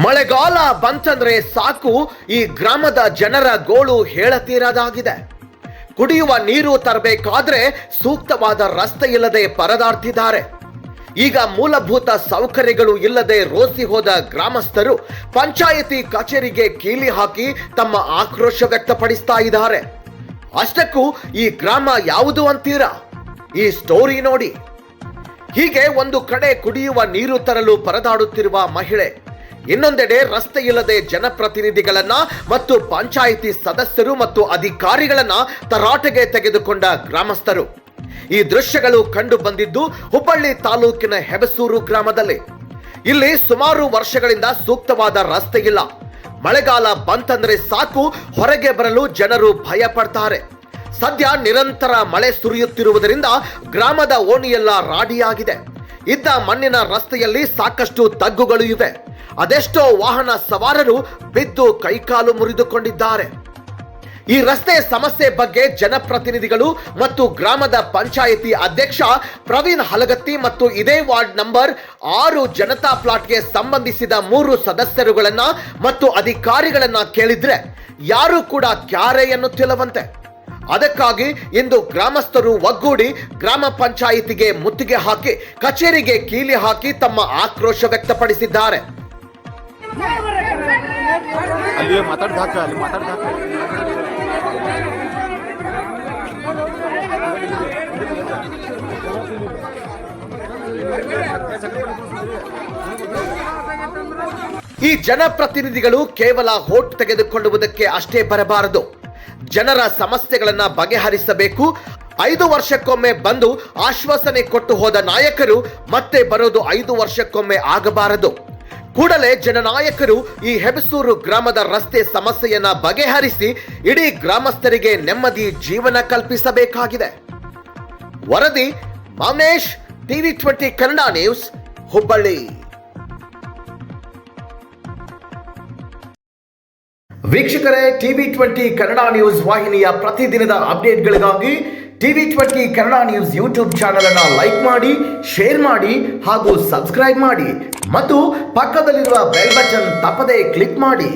ಮಳೆಗಾಲ ಬಂತಂದ್ರೆ ಸಾಕು, ಈ ಗ್ರಾಮದ ಜನರ ಗೋಳು ಹೇಳತೀರದಾಗಿದೆ. ಕುಡಿಯುವ ನೀರು ತರಬೇಕಾದ್ರೆ ಸೂಕ್ತವಾದ ರಸ್ತೆ ಇಲ್ಲದೆ ಪರದಾಡ್ತಿದ್ದಾರೆ. ಈಗ ಮೂಲಭೂತ ಸೌಕರ್ಯಗಳು ಇಲ್ಲದೆ ರೋಸಿ ಹೋದ ಗ್ರಾಮಸ್ಥರು ಪಂಚಾಯಿತಿ ಕಚೇರಿಗೆ ಕೀಲಿ ಹಾಕಿ ತಮ್ಮ ಆಕ್ರೋಶ ವ್ಯಕ್ತಪಡಿಸ್ತಾ ಇದ್ದಾರೆ. ಅಷ್ಟಕ್ಕೂ ಈ ಗ್ರಾಮ ಯಾವುದು ಅಂತೀರಾ? ಈ ಸ್ಟೋರಿ ನೋಡಿ. ಹೀಗೆ ಒಂದು ಕಡೆ ಕುಡಿಯುವ ನೀರು ತರಲು ಪರದಾಡುತ್ತಿರುವ ಮಹಿಳೆ, ಇನ್ನೊಂದೆಡೆ ರಸ್ತೆ ಇಲ್ಲದೆ ಜನಪ್ರತಿನಿಧಿಗಳನ್ನ ಮತ್ತು ಪಂಚಾಯಿತಿ ಸದಸ್ಯರು ಮತ್ತು ಅಧಿಕಾರಿಗಳನ್ನ ತರಾಟೆಗೆ ತೆಗೆದುಕೊಂಡ ಗ್ರಾಮಸ್ಥರು. ಈ ದೃಶ್ಯಗಳು ಕಂಡು ಬಂದಿದ್ದು ಹುಬ್ಬಳ್ಳಿ ತಾಲೂಕಿನ ಹೆಬಸೂರು ಗ್ರಾಮದಲ್ಲಿ. ಇಲ್ಲಿ ಸುಮಾರು ವರ್ಷಗಳಿಂದ ಸೂಕ್ತವಾದ ರಸ್ತೆ ಇಲ್ಲ. ಮಳೆಗಾಲ ಬಂತಂದ್ರೆ ಸಾಕು, ಹೊರಗೆ ಬರಲು ಜನರು ಭಯ ಪಡ್ತಾರೆ. ಸದ್ಯ ನಿರಂತರ ಮಳೆ ಸುರಿಯುತ್ತಿರುವುದರಿಂದ ಗ್ರಾಮದ ಓಣಿಯೆಲ್ಲ ರಾಡಿಯಾಗಿದೆ. ಇದ್ದ ಮಣ್ಣಿನ ರಸ್ತೆಯಲ್ಲಿ ಸಾಕಷ್ಟು ತಗ್ಗುಗಳು ಇವೆ. ಅದೆಷ್ಟೋ ವಾಹನ ಸವಾರರು ಬಿದ್ದು ಕೈಕಾಲು ಮುರಿದುಕೊಂಡಿದ್ದಾರೆ. ಈ ರಸ್ತೆ ಸಮಸ್ಯೆ ಬಗ್ಗೆ ಜನಪ್ರತಿನಿಧಿಗಳು ಮತ್ತು ಗ್ರಾಮದ ಪಂಚಾಯಿತಿ ಅಧ್ಯಕ್ಷ ಪ್ರವೀಣ್ ಹಲಗತ್ತಿ ಮತ್ತು ಇದೇ ವಾರ್ಡ್ ನಂಬರ್ 6 ಜನತಾ ಪ್ಲಾಟ್ಗೆ ಸಂಬಂಧಿಸಿದ 3 ಸದಸ್ಯರುಗಳನ್ನ ಮತ್ತು ಅಧಿಕಾರಿಗಳನ್ನ ಕೇಳಿದ್ರೆ ಯಾರು ಕೂಡ ಕ್ಯಾರೆ ಎನ್ನುತ್ತಿಲ್ಲವಂತೆ. ಅದಕ್ಕಾಗಿ ಇಂದು ಗ್ರಾಮಸ್ಥರು ಒಗ್ಗೂಡಿ ಗ್ರಾಮ ಪಂಚಾಯಿತಿಗೆ ಮುತ್ತಿಗೆ ಹಾಕಿ ಕಚೇರಿಗೆ ಕೀಲಿ ಹಾಕಿ ತಮ್ಮ ಆಕ್ರೋಶ ವ್ಯಕ್ತಪಡಿಸಿದ್ದಾರೆ. ಈ ಜನಪ್ರತಿನಿಧಿಗಳು ಕೇವಲ ಹೋಟ್ ತೆಗೆದುಕೊಳ್ಳುವುದಕ್ಕೆ ಅಷ್ಟೇ ಬರಬಾರದು. ಜನರ ಸಮಸ್ಯೆಗಳನ್ನ ಬಗೆಹರಿಸಬೇಕು. 5 ವರ್ಷಕ್ಕೊಮ್ಮೆ ಬಂದು ಆಶ್ವಾಸನೆ ಕೊಟ್ಟು ಹೋದ ನಾಯಕರು ಮತ್ತೆ ಬರೋದು 5 ವರ್ಷಕ್ಕೊಮ್ಮೆ ಆಗಬಾರದು. ಕೂಡಲೇ ಜನನಾಯಕರು ಈ ಹೆಬಸೂರು ಗ್ರಾಮದ ರಸ್ತೆ ಸಮಸ್ಯೆಯನ್ನ ಬಗೆಹರಿಸಿ ಇಡೀ ಗ್ರಾಮಸ್ಥರಿಗೆ ನೆಮ್ಮದಿ ಜೀವನ ಕಲ್ಪಿಸಬೇಕಾಗಿದೆ. ವರದಿ ಮೌನೇಶ್, TV20 ಕನ್ನಡ ನ್ಯೂಸ್, ಹುಬ್ಬಳ್ಳಿ. ವೀಕ್ಷಕರೇ, TV20 ಕನ್ನಡ ನ್ಯೂಸ್ ವಾಹಿನಿಯ ಪ್ರತಿದಿನದ ಅಪ್ಡೇಟ್ಗಳಿಗಾಗಿ TV20 Kannada news YouTube channel ಅನ್ನು ಲೈಕ್ ಮಾಡಿ, ಶೇರ್ ಮಾಡಿ ಹಾಗೂ ಸಬ್ಸ್ಕ್ರೈಬ್ ಮಾಡಿ ಮತ್ತು ಪಕ್ಕದಲ್ಲಿರುವ ಬೆಲ್ ಬಟನ್ ತಪ್ಪದೇ ಕ್ಲಿಕ್ ಮಾಡಿ.